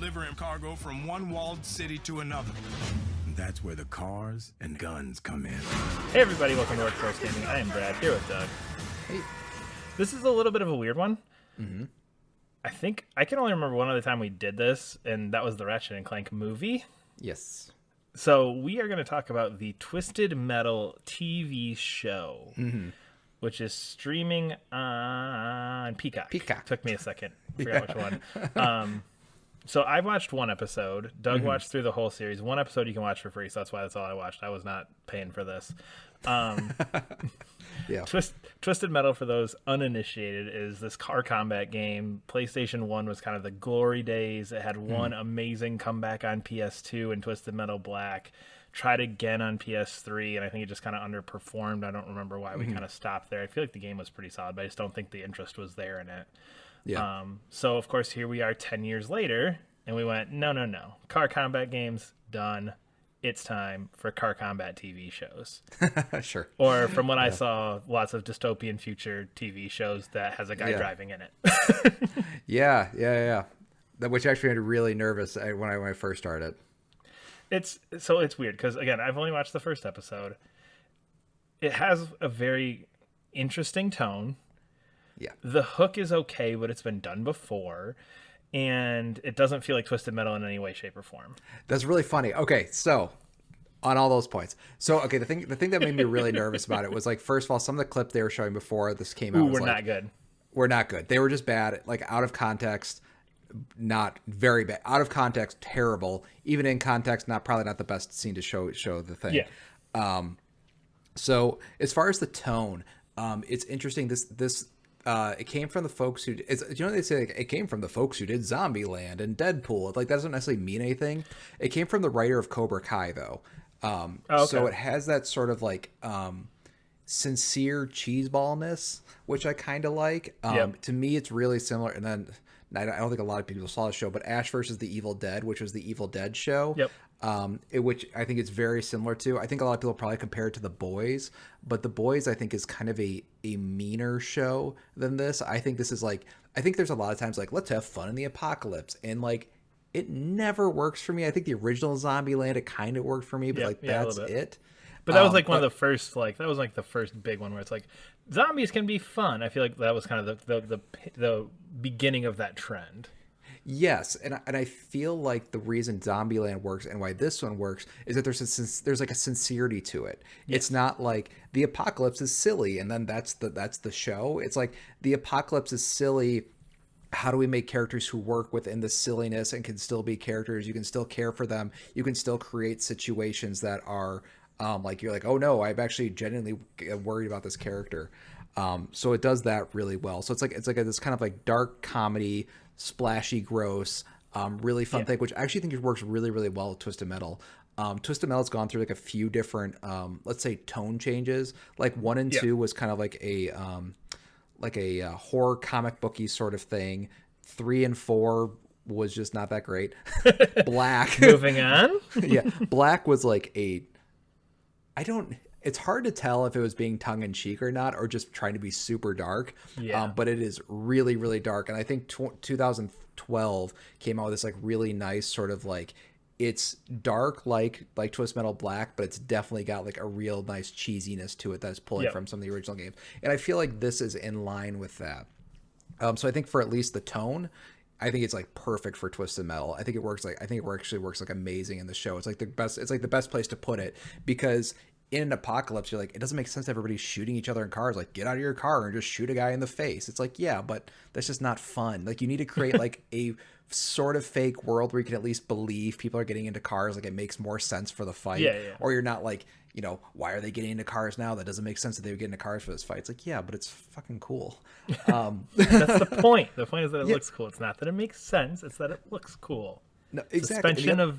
delivering cargo from one walled city to another. And that's where the cars and guns come in. Hey everybody, welcome to Workforce Gaming. I am Brad, here with Doug. Hey. This is a little bit of a weird one. Mm-hmm. I think I can only remember one other time we did this, and that was the Ratchet and Clank movie. Yes. So we are going to talk about the Twisted Metal TV show, which is streaming on Peacock. Took me a second. Forgot which one. So I watched one episode. Doug watched through the whole series. One episode you can watch for free, so that's all I watched. I was not paying for this. Yeah. Twisted Metal, for those uninitiated, is this car combat game. PlayStation 1 was kind of the glory days. It had one amazing comeback on PS2 and Twisted Metal Black. Tried again on PS3, and I think it just kind of underperformed. I don't remember why we kind of stopped there. I feel like the game was pretty solid, but I just don't think the interest was there in it. Yeah. So, of course, here we are 10 years later, and we went, no. Car combat games, done. It's time for car combat TV shows. Sure. Or from what I saw, lots of dystopian future TV shows that has a guy driving in it. Yeah. That, which actually made me really nervous when I first started. It's weird because, again, I've only watched the first episode. It has a very interesting tone. Yeah. The hook is okay, but it's been done before. And it doesn't feel like Twisted Metal in any way, shape, or form. That's really funny. Okay, so on all those points. So, okay, the thing that made me really nervous about it was, like, first of all, some of the clip they were showing before this came out was not good. We're not good. They were just bad. Like, out of context, not very bad. Out of context, terrible. Even in context, probably not the best scene to show the thing. Yeah. So, as far as the tone, it's interesting. This it came from the folks who, they say, like, it came from the folks who did Zombieland and Deadpool. Like, that doesn't necessarily mean anything. It came from the writer of Cobra Kai, though. Okay. So it has that sort of, like, sincere cheeseballness, which I kind of like. To me, it's really similar. And then I don't think a lot of people saw the show, but Ash versus the Evil Dead, which was the Evil Dead show. Yep. Which I think it's very similar to. I think a lot of people probably compare it to The Boys, but The Boys, I think, is kind of a meaner show than this. I think this is like, I think there's a lot of times like, let's have fun in the apocalypse, and like, it never works for me. I think the original Zombieland, it kind of worked for me, but that's it. But that was like one of the first, like, that was like the first big one where it's like, zombies can be fun. I feel like that was kind of the beginning of that trend. Yes, and I feel like the reason Zombieland works and why this one works is that there's like a sincerity to it. Yes. It's not like the apocalypse is silly and then that's the show. It's like the apocalypse is silly. How do we make characters who work within the silliness and can still be characters? You can still care for them. You can still create situations that are like, you're like, oh no, I'm actually genuinely worried about this character. So it does that really well. So it's like this kind of like dark comedy, splashy, gross, really fun thing, which I actually think it works really, really well with Twisted Metal. Twisted Metal's gone through like a few different, let's say, tone changes. Like 1 and 2 was kind of like a horror comic booky sort of thing. 3 and 4 was just not that great. Black. Moving on. Yeah, Black was like it's hard to tell if it was being tongue-in-cheek or not, or just trying to be super dark. Yeah. But it is really, really dark. And I think 2012 came out with this like really nice sort of like, it's dark like Twisted Metal Black, but it's definitely got like a real nice cheesiness to it that's pulling from some of the original games. And I feel like this is in line with that. So I think for at least the tone, I think it's like perfect for Twisted Metal. I think it actually works like amazing in the show. It's like the best place to put it, because in an apocalypse, you're like, it doesn't make sense that everybody's shooting each other in cars. Like, get out of your car and just shoot a guy in the face. It's like, yeah, but that's just not fun. Like, you need to create like a sort of fake world where you can at least believe people are getting into cars. Like, it makes more sense for the fight. Yeah. Or you're not like, why are they getting into cars now? That doesn't make sense that they would get into cars for this fight. It's like, yeah, but it's fucking cool. That's the point. The point is that it looks cool. It's not that it makes sense. It's that it looks cool. No, exactly.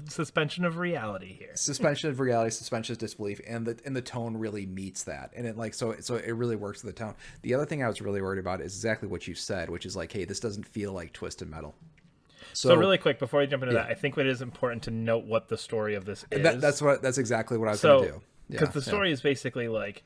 Suspension of reality here. Suspension of reality, suspension of disbelief, and the tone really meets that, and it like so it really works with the tone. The other thing I was really worried about is exactly what you said, which is like, hey, this doesn't feel like Twisted Metal. So really quick before we jump into that, I think it is important to note what the story of this is. That's exactly what I was going to do. Because the story is basically like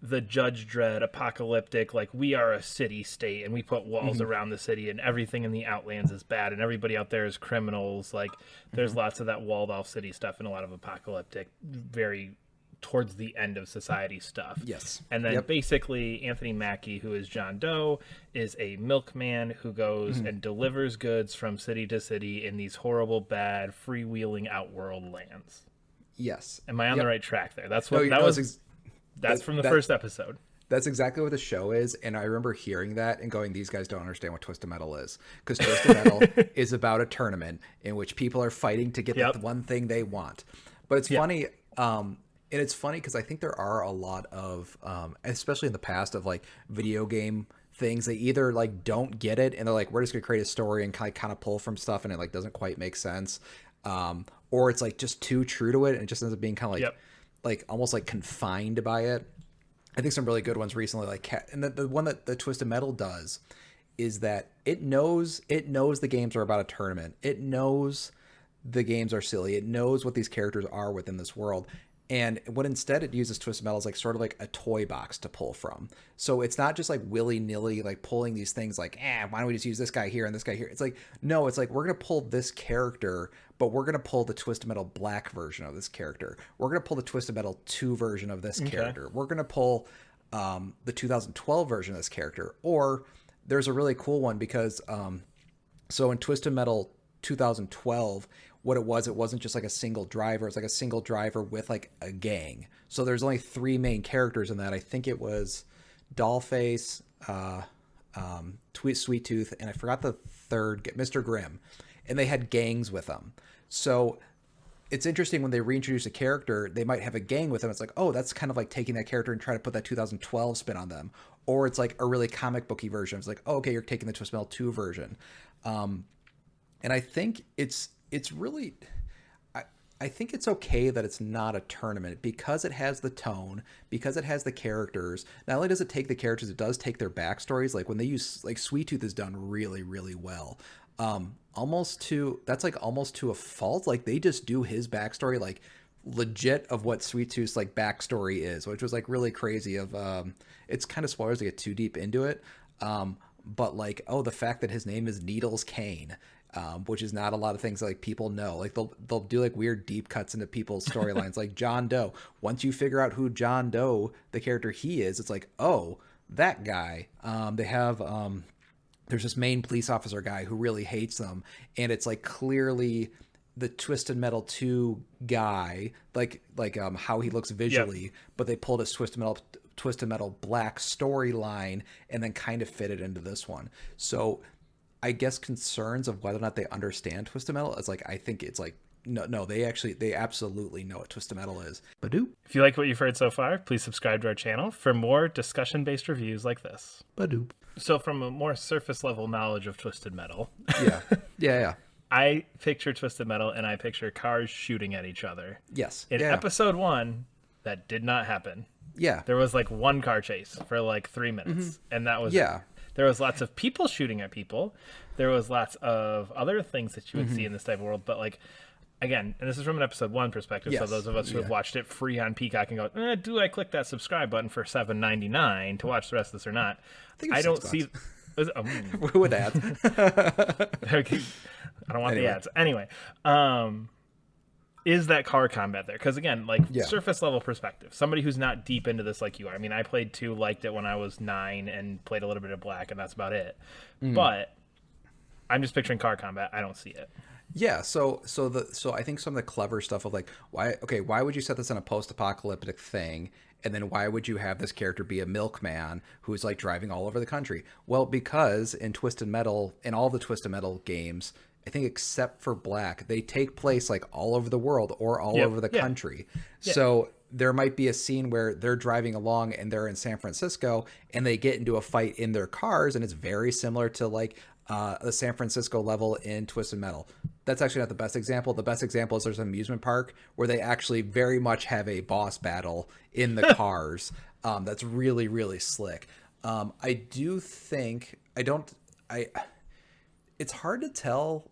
the Judge Dredd apocalyptic, like we are a city state and we put walls around the city and everything in the Outlands is bad and everybody out there is criminals. Like there's lots of that walled off city stuff and a lot of apocalyptic, very towards the end of society stuff. Yes. And then basically Anthony Mackie, who is John Doe, is a milkman who goes and delivers goods from city to city in these horrible, bad, freewheeling outworld lands. Yes. Am I on the right track there? That's what that's from the first episode. That's exactly what the show is, and I remember hearing that and going, these guys don't understand what Twisted Metal is. Because Twisted Metal is about a tournament in which people are fighting to get the one thing they want. But it's funny, and it's funny because I think there are a lot of, especially in the past, of like video game things. They either like don't get it and they're like, we're just gonna create a story and kind of pull from stuff and it like doesn't quite make sense, or it's like just too true to it and it just ends up being kind of like almost like confined by it. I think some really good ones recently, like and the one that the Twisted Metal does is that it knows the games are about a tournament. It knows the games are silly. It knows what these characters are within this world. And what instead it uses Twisted Metal is like sort of like a toy box to pull from. So it's not just like willy-nilly like pulling these things like, why don't we just use this guy here and this guy here? It's like, no, it's like we're going to pull this character, but we're going to pull the Twisted Metal Black version of this character. We're going to pull the Twisted Metal 2 version of this character. We're going to pull the 2012 version of this character. Or there's a really cool one because so in Twisted Metal 2012, what it wasn't just like a single driver. It's like a single driver with like a gang. So there's only 3 main characters in that. I think it was Dollface, Sweet Tooth, and I forgot the third, Mr. Grimm. And they had gangs with them. So it's interesting when they reintroduce a character, they might have a gang with them. It's like, oh, that's kind of like taking that character and trying to put that 2012 spin on them. Or it's like a really comic booky version. It's like, oh, okay, you're taking the Twisted Metal 2 version. And I think it's really, I think it's okay that it's not a tournament because it has the tone, because it has the characters. Not only does it take the characters, it does take their backstories. Like when they use, like Sweet Tooth is done really, really well. Almost to a fault. Like they just do his backstory like legit of what Sweet Tooth's like backstory is, which was like really crazy. It's kind of spoilers to get too deep into it. But like, oh, the fact that his name is Needles Kane. Which is not a lot of things that, like people know. Like they'll do like weird deep cuts into people's storylines, like John Doe. Once you figure out who John Doe, the character he is, it's like, oh, that guy. They have there's this main police officer guy who really hates them, and it's like clearly the Twisted Metal 2 guy, like how he looks visually, but they pulled his Twisted Metal Black storyline and then kind of fit it into this one. So I guess concerns of whether or not they understand Twisted Metal is like, I think it's like, no, they absolutely know what Twisted Metal is. Badoop. If you like what you've heard so far, please subscribe to our channel for more discussion-based reviews like this. Badoop. So from a more surface level knowledge of Twisted Metal. Yeah. I picture Twisted Metal and I picture cars shooting at each other. Yes. In episode 1, that did not happen. Yeah. There was like one car chase for like 3 minutes. And that was it. There was lots of people shooting at people. There was lots of other things that you would see in this type of world. But like, again, and this is from an episode 1 perspective. So those of us who have watched it free on Peacock and go, do I click that subscribe button for $7.99 to watch the rest of this or not? I don't see. With ads. Okay. I don't want the ads. Anyway, is that car combat there? Because again, like surface level perspective, somebody who's not deep into this like you are. I mean, I played 2, liked it when I was 9, and played a little bit of Black, and that's about it. But I'm just picturing car combat. I don't see it. Yeah, so I think some of the clever stuff of like why would you set this in a post-apocalyptic thing, and then why would you have this character be a milkman who's like driving all over the country? Well, because in Twisted Metal, in all the Twisted Metal games, I think except for Black, they take place like all over the world or all over the country. So there might be a scene where they're driving along and they're in San Francisco and they get into a fight in their cars, and it's very similar to like the San Francisco level in Twisted Metal. That's actually not the best example. The best example is there's an amusement park where they actually very much have a boss battle in the cars. That's really, really slick. I do think it's hard to tell.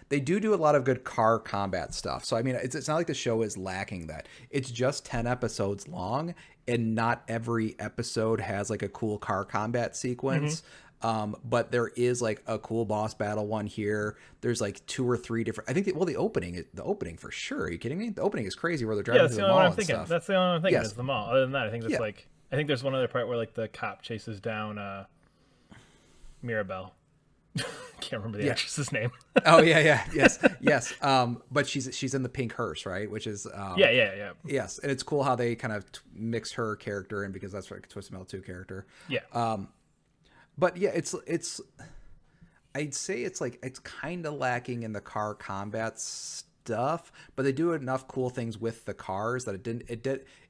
they do a lot of good car combat stuff. So I mean, it's not like the show is lacking that. It's just 10 episodes long, and not every episode has like a cool car combat sequence. But there is like a cool boss battle one here. There's like 2 or 3 different. I think the opening for sure. Are you kidding me? The opening is crazy where they're driving that's through the the only mall one I'm and thinking. stuff. That's the only one I'm thinking Yes. is the mall. Other than that, I think that's Yeah. like I think there's one other part where like the cop chases down Mirabelle. Can't remember the actress's name. Oh yeah, yes. But she's in the pink hearse, right? Which is Yeah. yes, and it's cool how they kind of mix her character in because that's like a Twisted Metal 2 character. Yeah. But yeah, it's I'd say it's like it's kind of lacking in the car combat stuff, but they do enough cool things with the cars that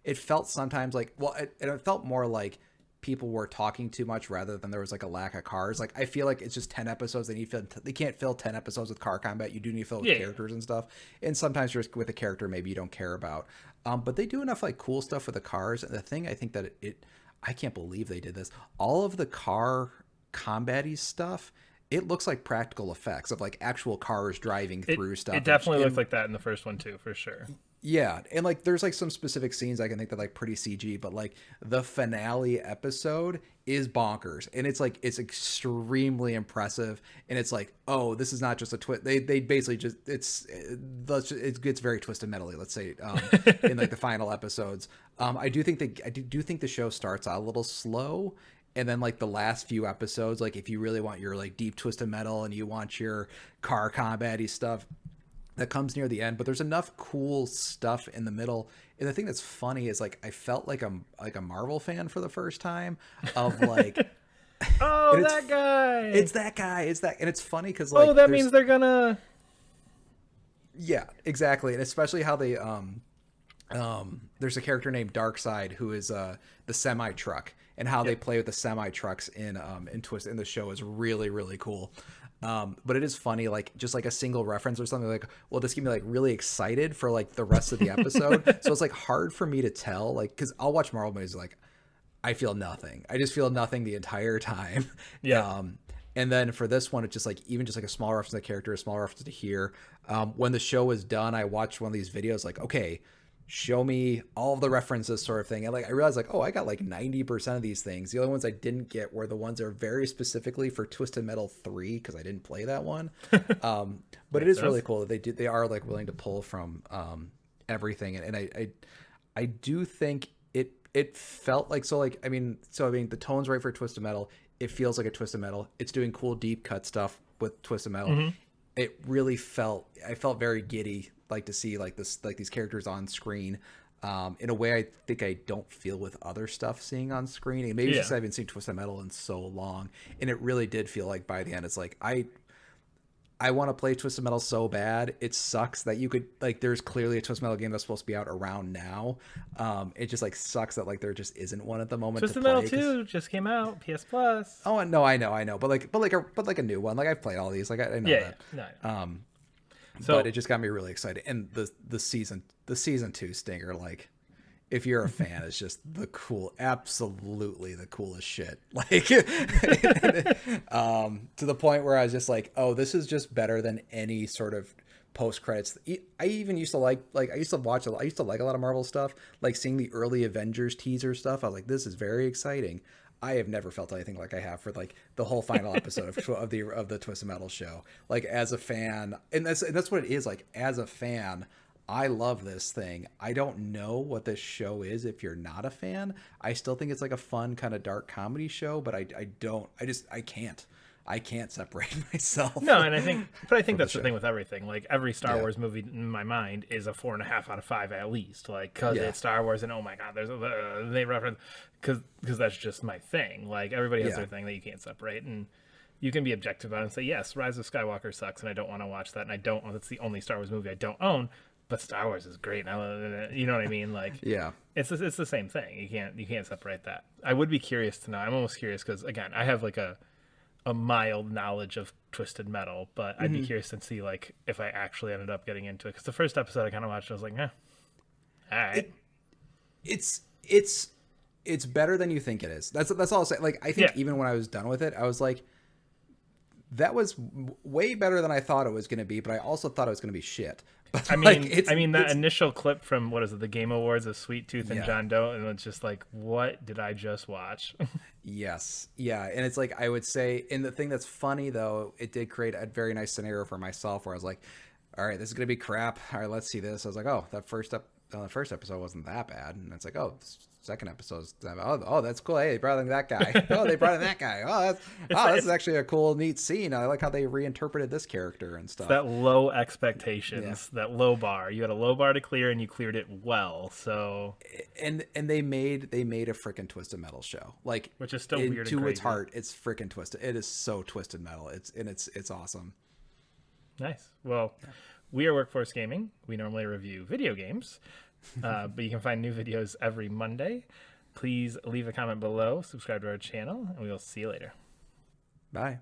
it felt sometimes like it felt more like people were talking too much rather than there was like a lack of cars. Like I feel like it's just 10 episodes. They can't fill 10 episodes with car combat. You do need to fill with characters and stuff. And sometimes you're with a character maybe you don't care about. But they do enough like cool stuff with the cars. And the thing I think that I can't believe they did this. All of the car combat-y stuff, it looks like practical effects of like actual cars driving through stuff. It definitely looked like that in the first one too, for sure. Yeah, and like there's like some specific scenes I can think that like pretty CG, but like the finale episode is bonkers, and it's like it's extremely impressive, and it's like, oh, this is not just a twist. They basically just it gets very Twisted Metal-y, let's say, in like the final episodes. I do think the show starts out a little slow. And then like the last few episodes, like if you really want your like deep Twisted Metal and you want your car combat-y stuff, that comes near the end. But there's enough cool stuff in the middle. And the thing that's funny is like I felt like a Marvel fan for the first time of like oh, that guy. It's that guy. And it's funny because like that means they're gonna. Yeah, exactly. And especially how they there's a character named Darkseid who is the semi truck, and how they play with the semi trucks in the show is really, really cool. But it is funny, like just like a single reference or something like, well, this get me like really excited for like the rest of the episode. So it's like hard for me to tell, like, because I'll watch Marvel movies, like I feel nothing. I just feel nothing the entire time. Yeah. And then for this one, it's just like even just like a small reference to the character, a small reference to here. When the show was done, I watched one of these videos, like, okay, show me all of the references sort of thing. And like I realized like, oh, I got like 90% of these things. The only ones I didn't get were the ones that are very specifically for Twisted Metal 3 because I didn't play that one. But it is really cool that they are like willing to pull from everything. And I do think it felt like, I mean the tone's right for Twisted Metal. It feels like a Twisted Metal. It's doing cool deep cut stuff with Twisted Metal. Mm-hmm. It really I felt very giddy, like to see like this, like these characters on screen, in a way I think I don't feel with other stuff seeing on screen. And maybe it's just I haven't seen Twisted Metal in so long, and it really did feel like by the end it's like I want to play Twisted Metal so bad. It sucks that you could like there's clearly a Twisted Metal game that's supposed to be out around now. It just like sucks that like there just isn't one at the moment. Twisted to play, Metal 2 just came out, PS Plus. Oh no, I know, but like a new one. Like I've played all these. Like I know that. No. But it just got me really excited. And the season 2 stinger, like if you're a fan, it's just absolutely the coolest shit. Like to the point where I was just like, oh, this is just better than any sort of post credits. I even used to like I used to like a lot of Marvel stuff, like seeing the early Avengers teaser stuff. I was like, this is very exciting. I have never felt anything like I have for like the whole final episode of the Twisted Metal show. Like as a fan, and that's what it is. Like as a fan, I love this thing. I don't know what this show is if you're not a fan. I still think it's like a fun kind of dark comedy show, but I can't separate myself. No, and I think that's the thing with everything. Like every Star Wars movie in my mind is a 4.5 out of 5 at least. Like because it's Star Wars, and oh my god, they reference because that's just my thing. Like everybody has their thing that you can't separate, and you can be objective about it and say, yes, Rise of Skywalker sucks, and I don't want to watch that, and that's the only Star Wars movie I don't own. But Star Wars is great, and I love it. You know what I mean? Like, it's the same thing. You can't separate that. I would be curious to know. I'm almost curious because again, I have like a mild knowledge of Twisted Metal, but I'd be curious to see like if I actually ended up getting into it. Because the first episode I kind of watched, I was like, all right. It's better than you think it is. That's all I'll say. Like I think even when I was done with it, I was like, that was way better than I thought it was going to be, but I also thought it was going to be shit. But I mean, that initial clip from what is it, the Game Awards of Sweet Tooth and John Doe, and it's just like, what did I just watch? Yes, yeah, and it's like I would say, and the thing that's funny though, it did create a very nice scenario for myself where I was like, all right, this is gonna be crap. All right, let's see this. I was like, oh, the first episode wasn't that bad, and it's like, oh, second episode, oh, that's cool. Hey, they brought in that guy. Oh, they brought in that guy. Oh, this is actually a cool, neat scene. I like how they reinterpreted this character and stuff. That low expectations, that low bar. You had a low bar to clear, and you cleared it well. So, and they made a freaking Twisted Metal show, like, which is still weird. To its heart, it's freaking twisted. It is so Twisted Metal. It's awesome. Nice. Well, we are Workforce Gaming. We normally review video games. But you can find new videos every Monday. Please leave a comment below, subscribe to our channel, and we will see you later. Bye.